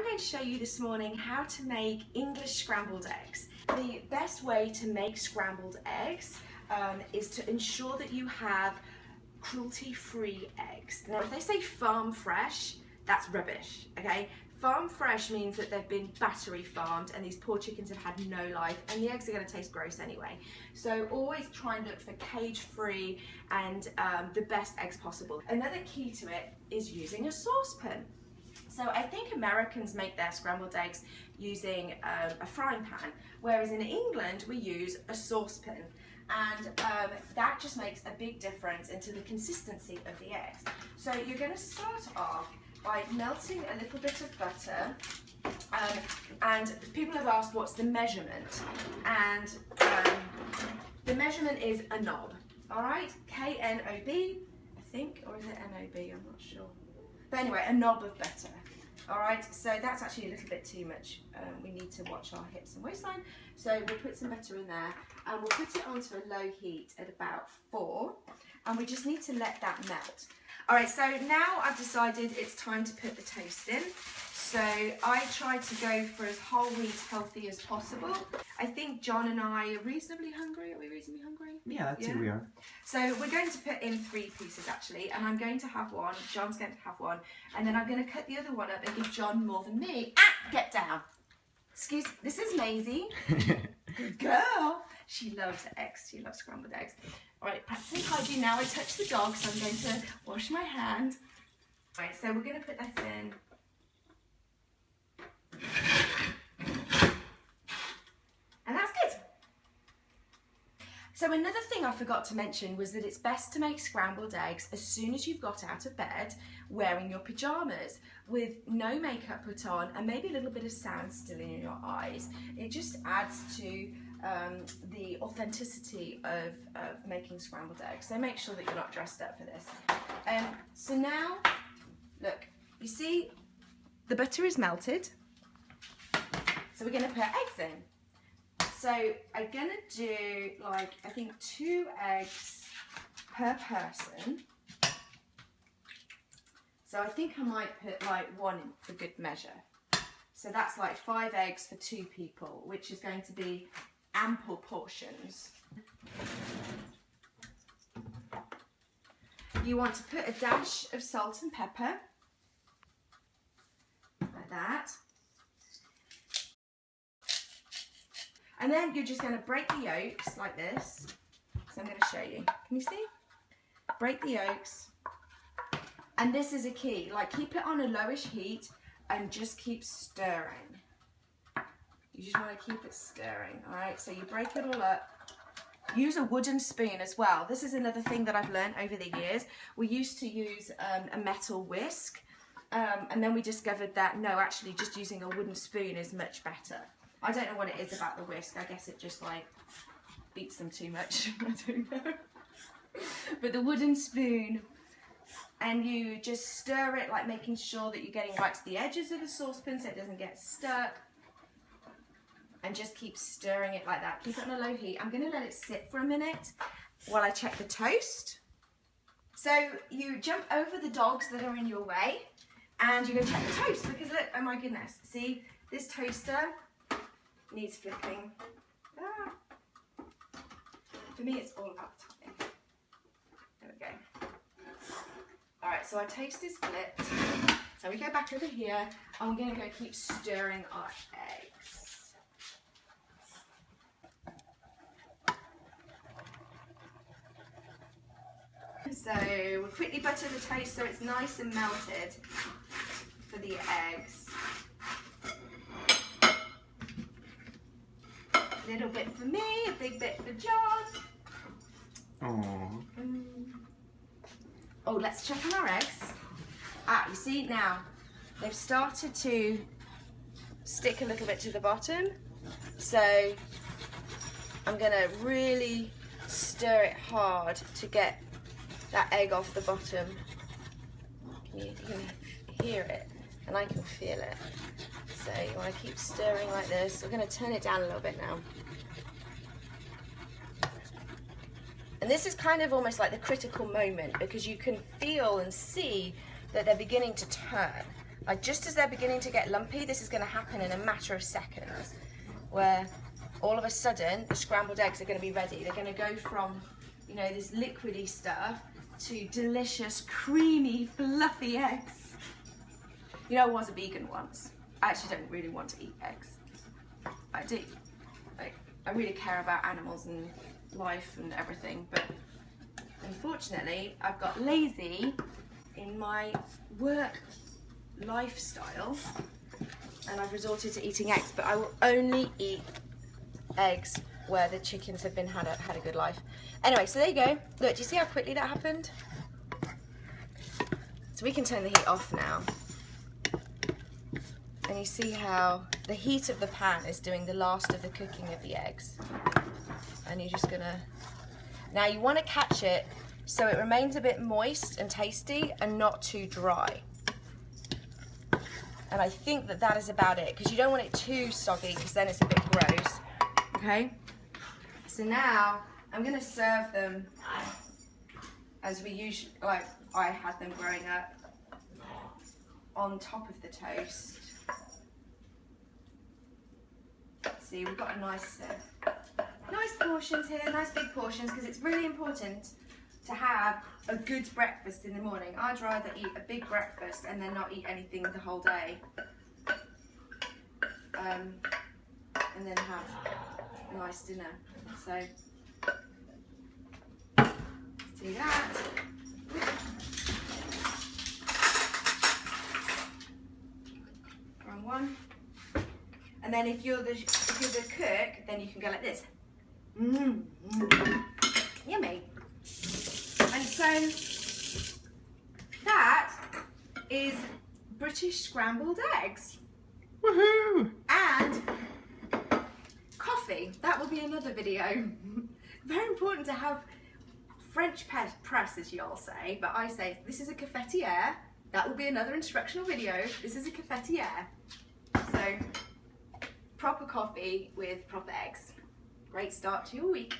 I'm going to show you this morning how to make English scrambled eggs. The best way to make scrambled eggs is to ensure that you have cruelty-free eggs. Now, if they say farm fresh, that's rubbish, okay? Farm fresh means that they've been battery farmed and these poor chickens have had no life, and the eggs are going to taste gross anyway. So always try and look for cage-free and the best eggs possible. Another key to it is using a saucepan. So I think Americans make their scrambled eggs using a frying pan, whereas in England we use a saucepan. And that just makes a big difference into the consistency of the eggs. So you're going to start off by melting a little bit of butter, and people have asked what's the measurement, and the measurement is a knob, all right, K-N-O-B, I think, or is it N-O-B, I'm not sure, but anyway, a knob of butter, all right, so that's actually a little bit too much. We need to watch our hips and waistline, so we'll put some butter in there, and we'll put it onto a low heat at about 4, and we just need to let that melt. All right, so now I've decided it's time to put the toast in. So I try to go for as whole wheat healthy as possible. I think John and I are reasonably hungry. Are we reasonably hungry? Yeah, I'd say we are. So we're going to put in 3 pieces actually, and I'm going to have one, John's going to have one, and then I'm going to cut the other one up and give John more than me. Ah, get down. Excuse me, this is Maisie. Good girl. She loves eggs, she loves scrambled eggs. All right, practicing hygiene now. I touched the dog, so I'm going to wash my hand. All right, so we're going to put this in. And that's good. So another thing I forgot to mention was that it's best to make scrambled eggs as soon as you've got out of bed, wearing your pyjamas, with no makeup put on and maybe a little bit of sand still in your eyes. It just adds to the authenticity of making scrambled eggs. So make sure that you're not dressed up for this. So now, look, you see the butter is melted. So we're going to put eggs in. So I'm going to do like, I think 2 eggs per person. So I think I might put like 1 in for good measure. So that's like 5 eggs for 2 people, which is going to be ample portions. You want to put a dash of salt and pepper, like that. And then you're just going to break the yolks like this. So I'm going to show you. Can you see? Break the yolks. And this is a key, like keep it on a lowish heat and just keep stirring. You just want to keep it stirring, all right? So you break it all up. Use a wooden spoon as well. This is another thing that I've learned over the years. We used to use a metal whisk, and then we discovered that no, actually just using a wooden spoon is much better. I don't know what it is about the whisk. I guess it just like beats them too much. I don't know. But the wooden spoon, and you just stir it, like making sure that you're getting right to the edges of the saucepan so it doesn't get stuck. And just keep stirring it like that. Keep it on a low heat. I'm going to let it sit for a minute while I check the toast. So you jump over the dogs that are in your way and you're going to check the toast, because look, oh my goodness, see, this toaster needs flipping. Ah. For me, it's all about topping. There we go. All right, so our toast is flipped. So we go back over here and we're going to go keep stirring our eggs. So we'll quickly butter the toast so it's nice and melted for the eggs. A little bit for me, a big bit for John. Aww. Oh, let's check on our eggs. Ah, you see now, they've started to stick a little bit to the bottom. So I'm gonna really stir it hard to get that egg off the bottom. You can hear it and I can feel it. So you want to keep stirring like this. We're going to turn it down a little bit now. And this is kind of almost like the critical moment, because you can feel and see that they're beginning to turn. Like just as they're beginning to get lumpy, this is going to happen in a matter of seconds, where all of a sudden the scrambled eggs are going to be ready. They're going to go from, you know, this liquidy stuff to delicious, creamy, fluffy eggs. You know, I was a vegan once. I actually don't really want to eat eggs. I do. Like, I really care about animals and life and everything, but unfortunately, I've got lazy in my work lifestyle and I've resorted to eating eggs, but I will only eat eggs where the chickens have been had a good life. Anyway, so there you go. Look, do you see how quickly that happened? So we can turn the heat off now. And you see how the heat of the pan is doing the last of the cooking of the eggs. And you're just gonna, now you want to catch it so it remains a bit moist and tasty and not too dry. And I think that that is about it, because you don't want it too soggy because then it's a bit gross. Okay, so now I'm going to serve them as we usually, like I had them growing up, on top of the toast. See, we've got a nice portions here, nice big portions, because it's really important to have a good breakfast in the morning. I'd rather eat a big breakfast and then not eat anything the whole day, and then have a nice dinner. So, do that. Wrong one. And then if you're the cook, then you can go like this. Yummy. And so that is British scrambled eggs. Woohoo! And coffee. That will be another video. Very important to have French press, as you all say, but I say this is a cafetiere. That will be another instructional video. This is a cafetiere. So proper coffee with proper eggs. Great start to your week.